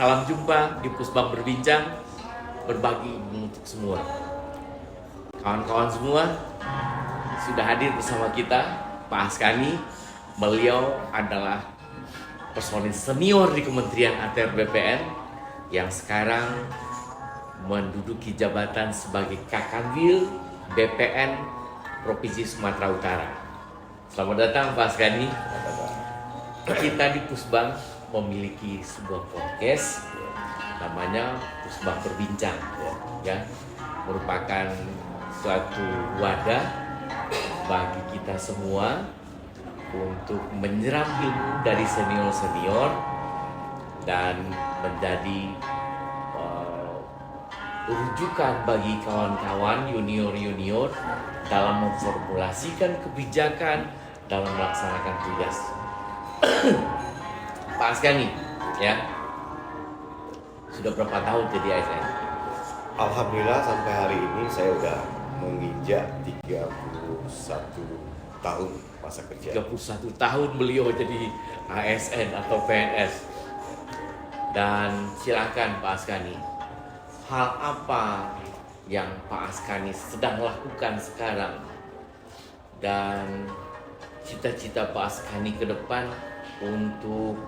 Salam jumpa di Pusbang Berbincang, berbagi untuk semua. Kawan-kawan semua sudah hadir bersama kita, Pak Askani. Beliau adalah personil senior di Kementerian ATR BPN yang sekarang menduduki jabatan sebagai Kakanwil BPN Provinsi Sumatera Utara. Selamat datang Pak Askani. Kita di Pusbang memiliki sebuah podcast namanya Pusbang Berbincang, ya, merupakan suatu wadah bagi kita semua untuk menyerap ilmu dari senior-senior dan menjadi rujukan bagi kawan-kawan junior-junior dalam memformulasikan kebijakan dalam melaksanakan tugas. Pak Askani, ya, sudah berapa tahun jadi ASN? Alhamdulillah sampai hari ini saya udah menginjak 31 tahun masa kerja. 31 tahun beliau jadi ASN atau PNS. Dan silakan Pak Askani, hal apa yang Pak Askani sedang lakukan sekarang dan cita-cita Pak Askani ke depan untuk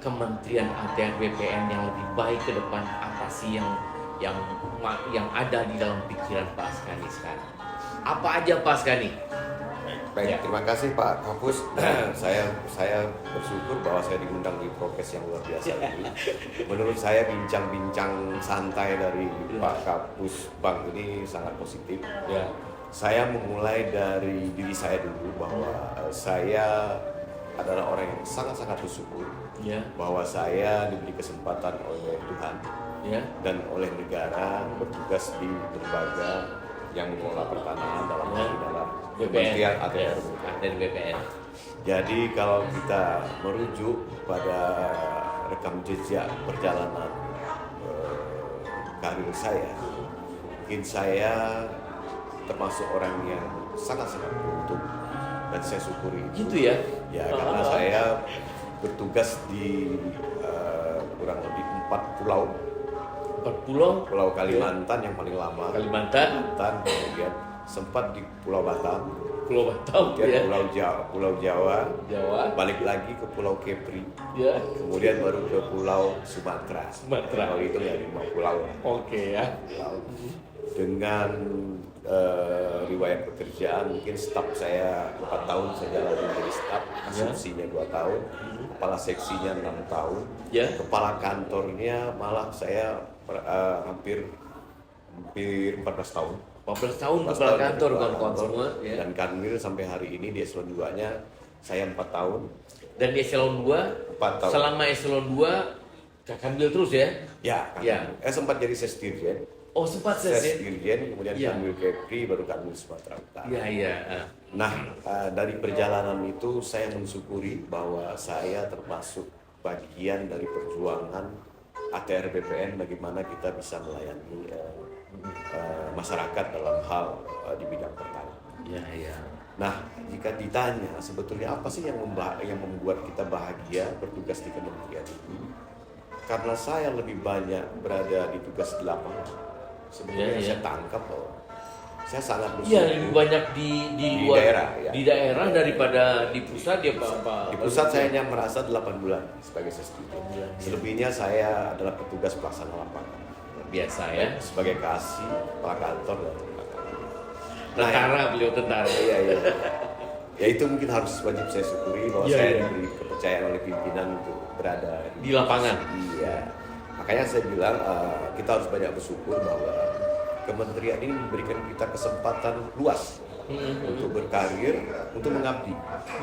Kementerian ATR BPN yang lebih baik ke depan, apa sih yang ada di dalam pikiran Pak Askani sekarang? Apa aja Pak Askani? Baik, Ya. terima kasih Pak Kapus. saya bersyukur bahwa saya diundang di prokes yang luar biasa ini. Menurut saya bincang-bincang santai dari Pak Kapus Bang ini sangat positif. Ya. Saya memulai dari diri saya dulu bahwa saya adalah orang yang sangat-sangat bersyukur Ya. bahwa saya diberi kesempatan oleh Tuhan Ya. dan oleh negara bertugas di lembaga yang mengelola pertanahan dalam Kementerian ATR. ATR BPN. Jadi kalau kita merujuk pada rekam jejak perjalanan karir saya, mungkin saya termasuk orang yang sangat-sangat beruntung dan saya syukuri itu. Gitu ya? Ya, karena saya bertugas di kurang lebih 4 pulau. 4 pulau. Pulau Kalimantan yang paling lama. Kalimantan, Kemudian sempat di Pulau Batam. Pulau Batam, Kemudian ya. Pulau Jawa. Jawa, Balik lagi ke Pulau Kepri. ya. Kemudian baru ke Pulau Sumatera. Sumatera. Kalau itu ya 5 pulau. Oke ya. Dengan riwayat pekerjaan, mungkin staf saya 4 tahun saya jalani jadi staf, asumsinya 2 tahun, kepala seksinya 6 tahun, Ya. kepala kantornya malah saya hampir 14 tahun. 14 tahun 14 kepala tahun kantor kepala kawan-kawan kantor. semua, ya. Dan Kanwil sampai hari ini di eselon 2-nya saya 4 tahun. Dan di eselon 2, 4 tahun. selama eselon 2 Kakanwil terus ya? Ya, Ya. sempat jadi sesdirjen. Oh sempat saya. Sesdirjen, kemudian Ya. Kanwil Kepri, baru Kanwil Sumatera Utara. Iya iya. Nah, dari perjalanan itu saya mensyukuri bahwa saya termasuk bagian dari perjuangan ATR BPN bagaimana kita bisa melayani masyarakat dalam hal di bidang pertanian. Iya iya. Nah, jika ditanya sebetulnya apa sih yang membuat kita bahagia bertugas di kementerian ini? Karena saya lebih banyak berada di tugas di lapangan. Sebetulnya Iya. saya tangkap bahwa saya sangat Iya bersyukur. lebih banyak di luar daerah, ya. di daerah daripada di pusat ya Pak. Di pusat saya hanya merasa 8 bulan sebagai sesdirjen. Iya. Selebihnya saya adalah petugas pelaksana lapangan. Biasa ya. Sebagai kasih, kepala kantor dan Tentara beliau tentara. Iya. Ya itu mungkin harus wajib saya syukuri bahwa Iya, saya iya. diberi kepercayaan oleh pimpinan untuk berada Di lapangan. Iya. Makanya saya bilang kita harus banyak bersyukur bahwa kementerian ini memberikan kita kesempatan luas untuk berkarir, untuk mengabdi.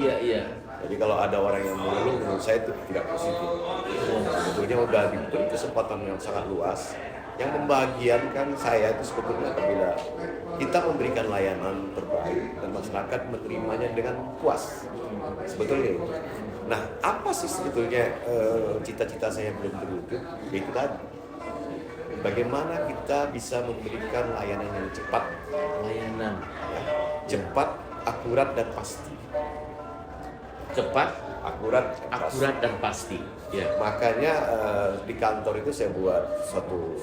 Iya iya. Jadi kalau ada orang yang mengeluh, menurut saya itu tidak positif. Sebetulnya sudah diberi kesempatan yang sangat luas. Yang membahagiakan saya itu sebetulnya apabila kita memberikan layanan terbaik dan masyarakat menerimanya dengan puas. Sebetulnya itu. Nah, apa sih sebetulnya cita-cita saya belum terwujud? Yaitu tadi. Bagaimana kita bisa memberikan layanan yang cepat, Layanan. cepat, akurat dan pasti. cepat, akurat, akurat dan pasti. Ya. Makanya di kantor itu saya buat satu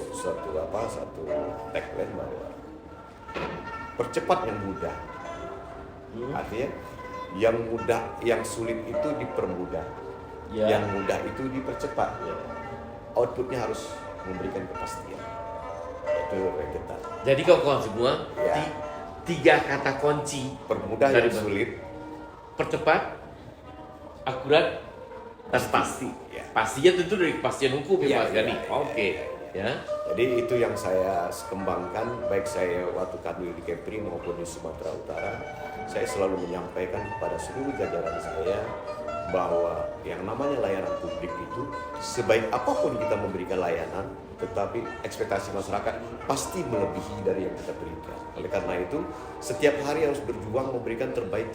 tagline bahwa percepat yang mudah. Artinya yang mudah, yang sulit itu dipermudah, yang mudah itu dipercepat. Outputnya harus memberikan kepastian. Itu kita. Jadi kawan semua, tiga kata kunci permudah dari yang sulit, percepat, akurat, dan pasti. Pastinya tentu dari kepastian hukum ya Mas Gani. Oke. Ya. Jadi itu yang saya kembangkan, baik saya waktu kami di Kepri maupun di Sumatera Utara. Saya selalu menyampaikan kepada seluruh jajaran saya bahwa yang namanya layanan publik itu sebaik apapun kita memberikan layanan, tetapi ekspektasi masyarakat pasti melebihi dari yang kita berikan. Oleh karena itu, setiap hari harus berjuang memberikan terbaik.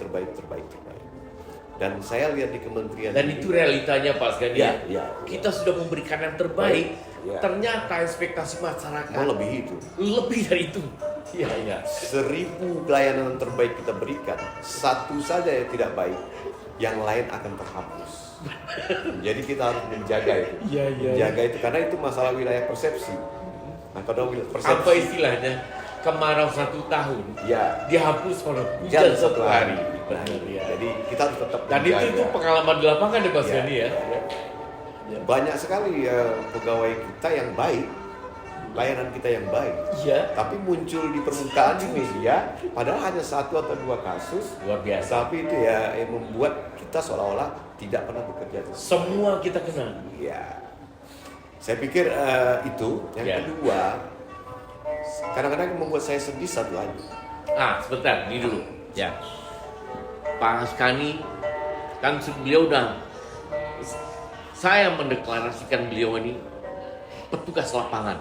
Dan saya lihat di kementerian dan ini, itu realitanya Pak Sgani. Kita sudah memberikan yang terbaik. Ternyata ekspektasi masyarakat melebihi itu. Lebih dari itu. Iya. 1000 pelayanan terbaik kita berikan, satu saja yang tidak baik, yang lain akan terhapus. Jadi kita harus menjaga itu. Menjaga itu karena itu masalah wilayah persepsi. Nah, kalau wilayah persepsi, apa istilahnya? Kemarau 1 tahun. Dihapus oleh hujan 1 hari. Jadi kita harus tetap dan menjaga. itu pengalaman di lapangan ya Mas Gani ya. Banyak sekali pegawai kita yang baik, layanan kita yang baik. Tapi muncul di permukaan di media, padahal hanya 1 atau 2 kasus. Luar biasa. Tapi itu yang membuat kita seolah-olah tidak pernah bekerja. Semua kita kenal. Saya pikir itu. Yang kedua, kadang-kadang yang membuat saya sedih satu lagi. Sebentar, ini dulu. Pak Haskani, kan beliau udah, saya mendeklarasikan beliau ini petugas lapangan.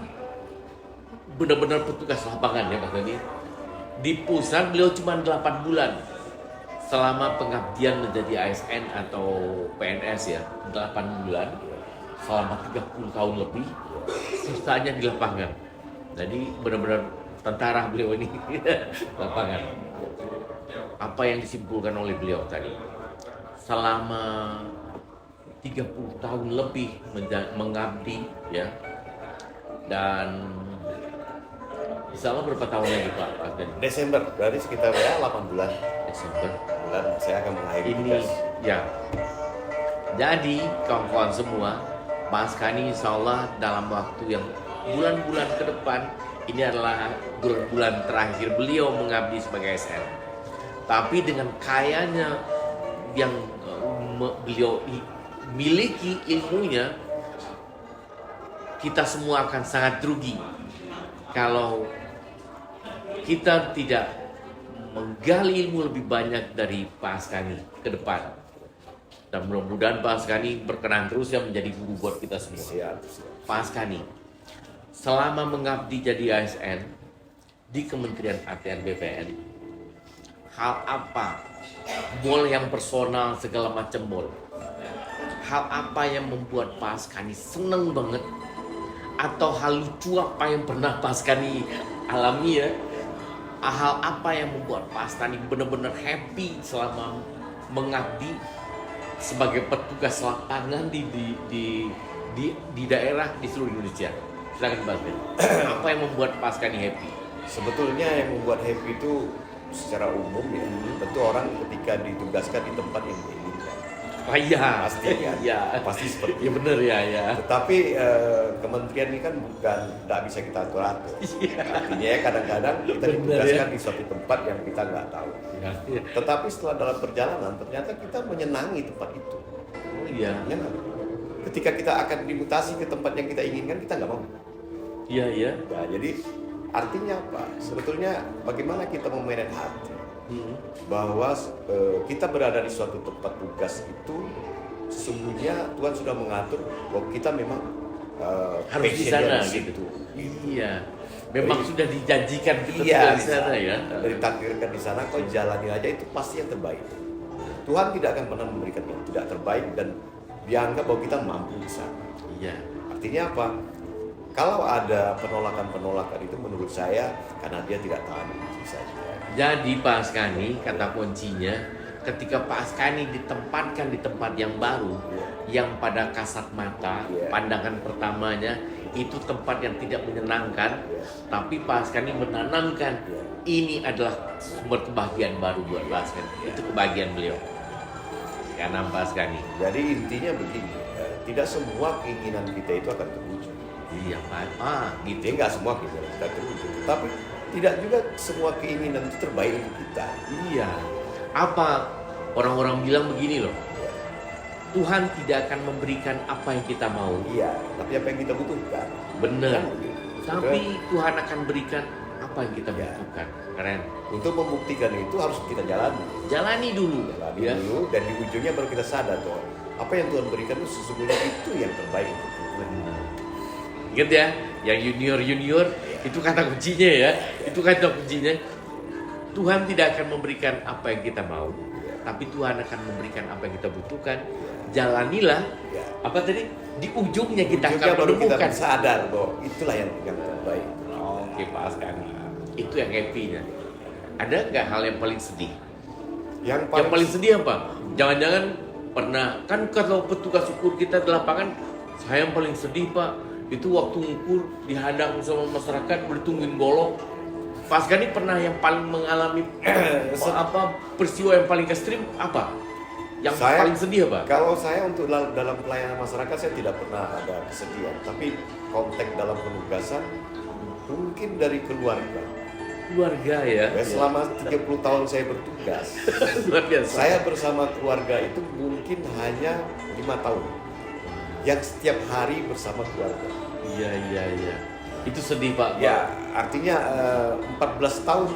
Benar-benar petugas lapangan ya Pak Haskani. Di pusat beliau cuma 8 bulan. Selama pengabdian menjadi ASN atau PNS ya, 8 bulan. Selama 30 tahun lebih, sisanya di lapangan. Jadi benar-benar tentara beliau ini lapangan. Apa yang disimpulkan oleh beliau tadi? Selama 30 tahun lebih mengabdi ya. Dan insya Allah berapa tahun lagi Pak? Desember, berarti sekitar 8 bulan. Desember bulan saya akan mengakhiri ini tugas. Jadi kawan-kawan semua, Pak Haskani insya Allah dalam waktu yang bulan-bulan ke depan, ini adalah bulan-bulan terakhir beliau mengabdi sebagai ASN. Tapi dengan kayanya yang beliau miliki ilmunya, kita semua akan sangat rugi kalau kita tidak menggali ilmu lebih banyak dari Pak Haskani ke depan. Dan mudah-mudahan Pak Haskani berkenan terus ya menjadi guru buat kita semua. Pak Haskani, selama mengabdi jadi ASN di Kementerian ATR BPN, hal apa, mall yang personal segala macam mall, hal apa yang membuat Pak Haskani seneng banget, atau hal lucu apa yang pernah Pak Haskani alami ya, hal apa yang membuat Pak Haskani benar-benar happy selama mengabdi sebagai petugas lapangan di daerah di seluruh Indonesia. Silakan Pak Haskani. Apa yang membuat Pak Haskani happy? Sebetulnya yang membuat happy itu secara umum ya, tentu orang ketika ditugaskan di tempat yang diinginkan. Pasti kan? Pasti seperti itu. Benar ya. Tetapi kementerian ini kan bukan, tidak bisa kita atur-atur. Artinya ya kadang-kadang kita ditugaskan di suatu tempat yang kita nggak tahu. Tetapi setelah dalam perjalanan ternyata kita menyenangi tempat itu. Ketika kita akan dimutasi ke tempat yang kita inginkan, kita nggak mau. Nah, jadi artinya apa? Sebetulnya bagaimana kita memanage hati bahwa kita berada di suatu tempat tugas itu sesungguhnya Tuhan sudah mengatur bahwa kita memang harus di sana gitu. Memang sudah dijanjikan kita di sana ya. Dari takdirkan di sana, kau jalani aja, itu pasti yang terbaik. Tuhan tidak akan pernah memberikan yang tidak terbaik dan dianggap bahwa kita mampu di sana. Artinya apa? Kalau ada penolakan-penolakan itu menurut saya karena dia tidak tahan uji saja. Jadi Pak Haskani, kata kuncinya, ketika Pak Askani ditempatkan di tempat yang baru, yang pada kasat mata, pandangan pertamanya itu tempat yang tidak menyenangkan, tapi Pak Askani menanamkan ini adalah sumber kebahagiaan baru buat Pak Askani. Itu kebahagiaan beliau. Karena Pak Askani. Jadi intinya begini, tidak semua keinginan kita itu akan terwujud. Iya Pak. Gitu. Jadi nggak semua keinginan kita terwujud, tapi tidak juga semua keinginan itu terbaik untuk kita. Iya. Apa orang-orang bilang begini loh. Tuhan tidak akan memberikan apa yang kita mau. Iya, tapi apa yang kita butuhkan. Benar. Kan begitu. Tapi Tuhan akan berikan apa yang kita Ya. butuhkan. Keren. Untuk membuktikan itu harus kita jalani. Jalani dulu. Jalani dulu, dan di ujungnya baru kita sadar tuh apa yang Tuhan berikan itu sesungguhnya itu yang terbaik untuk kita. Benar. Ingat ya, yang junior itu kata kuncinya ya. Itu kata kuncinya. Tuhan tidak akan memberikan apa yang kita mau, tapi Tuhan akan memberikan apa yang kita butuhkan. Jalanilah. Ya. Apa tadi? Di ujungnya kita Ujungnya akan baru kita menemukan. sadar bahwa itulah yang terbaik. Oke Pak Askani. Itu yang happy-nya. Ada nggak hal yang paling sedih? Yang Yang paling sedih apa? Jangan-jangan pernah, kan kalau petugas ukur kita di lapangan, saya yang paling sedih Pak, itu waktu ngukur dihadang sama masyarakat bertungguin golok. Pak Askani pernah yang paling mengalami peristiwa yang paling ekstrim apa? Yang paling sedih apa? Kalau saya untuk dalam pelayanan masyarakat saya tidak pernah ada kesedihan, tapi konteks dalam penugasan mungkin dari keluarga. Keluarga ya. Selama 30 tahun saya bertugas, Luar biasa. saya bersama keluarga itu mungkin hanya 5 tahun. Yang setiap hari bersama keluarga. Iya. Itu sedih Pak. Ya, artinya 14 tahun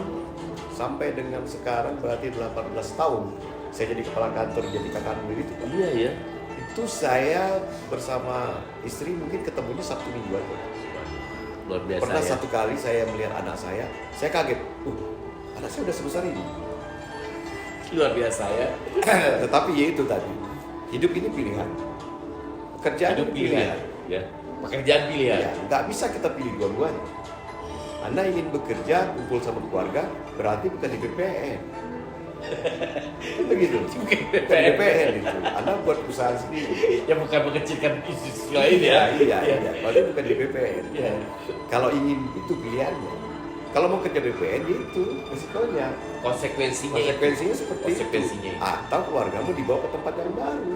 sampai dengan sekarang berarti 18 tahun. Saya jadi kepala kantor, jadi kakak sendiri itu. Iya ya. Itu saya bersama istri mungkin ketemunya Sabtu Minggu aja. Luar biasa. Pernah ya. satu kali saya melihat anak saya kaget. Anak saya udah sebesar ini. Luar biasa ya. Tetapi ya itu tadi, hidup ini pilihan. Pekerjaan Hidup itu pilihan. Ya. Pekerjaan pilihan. Ya, nggak bisa kita pilih dua-duanya. Anda ingin bekerja, kumpul sama keluarga, berarti bukan di BPN. Begitu. Bukan BPN itu. Anda buat perusahaan sendiri. Ya bukan mengecilkan institusi lain ya. Iya. Berarti bukan di BPN. Iya. Kalau ingin itu pilihannya. Kalau mau kerja BPN ya itu resikonya. Konsekuensinya Seperti Konsekuensinya itu. itu. Atau keluargamu dibawa ke tempat yang baru.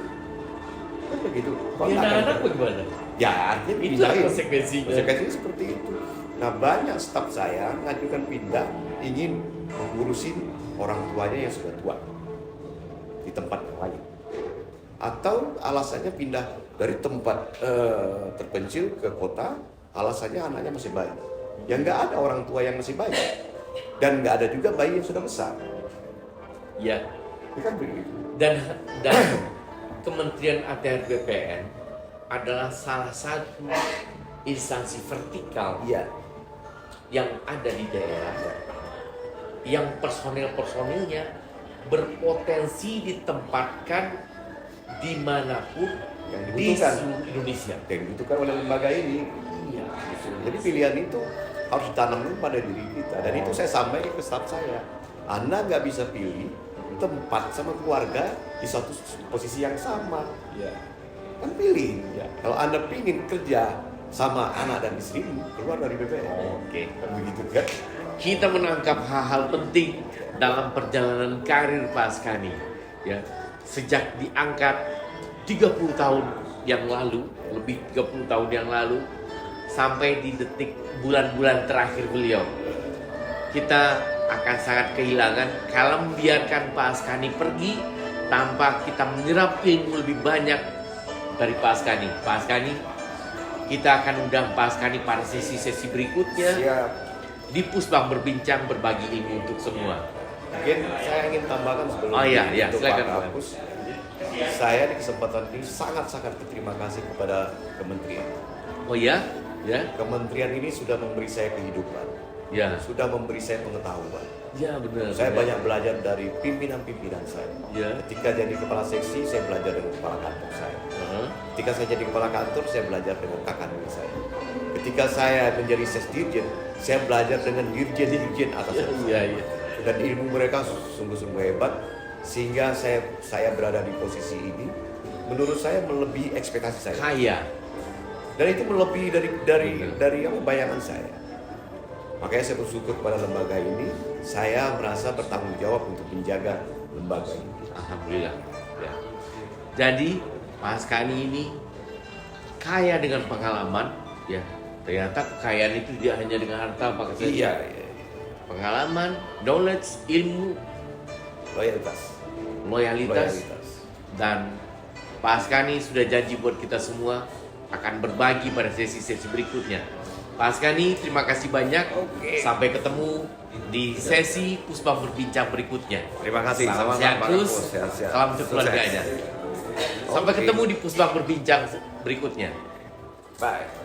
Kan begitu. Kok Ya nggak akan anak-anak kerja? bagaimana? Ya artinya Itu pindahin. konsekuensinya. Konsekuensinya seperti itu. Nah banyak staf saya ngajukan pindah ingin mengurusin orang tuanya yang sudah tua di tempat yang lain. Atau alasannya pindah dari tempat terpencil ke kota, alasannya anaknya masih bayi. Ya nggak ada orang tua yang masih bayi. Dan nggak ada juga bayi yang sudah besar. Ya. Ya kan begitu. Dan Kementerian ATR BPN adalah salah satu instansi vertikal Iya. yang ada di daerah, yang personil-personilnya berpotensi ditempatkan dimanapun Yang di dibutuhkan. seluruh Indonesia. Yang dibutuhkan oleh lembaga ini. Iya. Jadi pilihan itu harus ditanamkan pada diri kita. Dan itu saya sampaikan ke staf saya. Anda nggak bisa pilih tempat sama keluarga di satu posisi yang sama. Iya. Kan pilih. Ya. Kalau Anda pingin kerja sama anak dan istri, keluar dari BPN. Oke. Kan begitu kan? Kita menangkap hal-hal penting dalam perjalanan karir Pak Askani. Ya, sejak diangkat 30 tahun yang lalu, lebih 30 tahun yang lalu, sampai di detik bulan-bulan terakhir beliau. Kita akan sangat kehilangan kalau membiarkan Pak Askani pergi tanpa kita menyerap ilmu lebih banyak dari Pak Askani. Pak Askani, kita akan undang Pak Askani pada sesi-sesi berikutnya. Siap. Di Pusbang berbincang berbagi ilmu untuk semua. Mungkin saya ingin tambahkan sebelum Iya, untuk silakan, Pak Pak. Kapus. Saya di kesempatan ini sangat-sangat berterima kasih kepada kementerian. Oh ya? Ya? Kementerian ini sudah memberi saya kehidupan, Ya. sudah memberi saya pengetahuan. Ya benar. Saya benar. banyak belajar dari pimpinan-pimpinan saya. Ya. Ketika jadi kepala seksi, saya belajar dengan kepala kantor saya. Ketika saya jadi kepala kantor, saya belajar dengan kakak adik saya. Ketika saya menjadi sesdirjen, saya belajar dengan dirjen-dirjen atas saya. Iya, iya. Dan ilmu mereka sungguh-sungguh hebat. sehingga saya berada di posisi ini. Menurut saya melebihi ekspektasi saya. Kaya. Dan itu melebihi dari apa bayangan saya. Makanya saya bersyukur kepada lembaga ini. Saya merasa bertanggung jawab untuk menjaga lembaga ini. Alhamdulillah. Ya. Jadi Pak Haskani ini kaya dengan pengalaman, ya. Ternyata kekayaan itu tidak hanya dengan harta, Pak Haskani. Iya. Pengalaman, knowledge, ilmu, loyalitas. Dan Pak Haskani sudah janji buat kita semua akan berbagi pada sesi-sesi berikutnya. Pak Haskani, terima kasih banyak. Oke. Sampai ketemu di sesi Pusbang Berbincang berikutnya. Terima kasih. Salam Sama-sama, sehat Pak terus. Kapus. Sehat-sehat. Salam untuk Sukses. keluarganya. Sampai Oke. ketemu di Pusbang Berbincang berikutnya. Bye.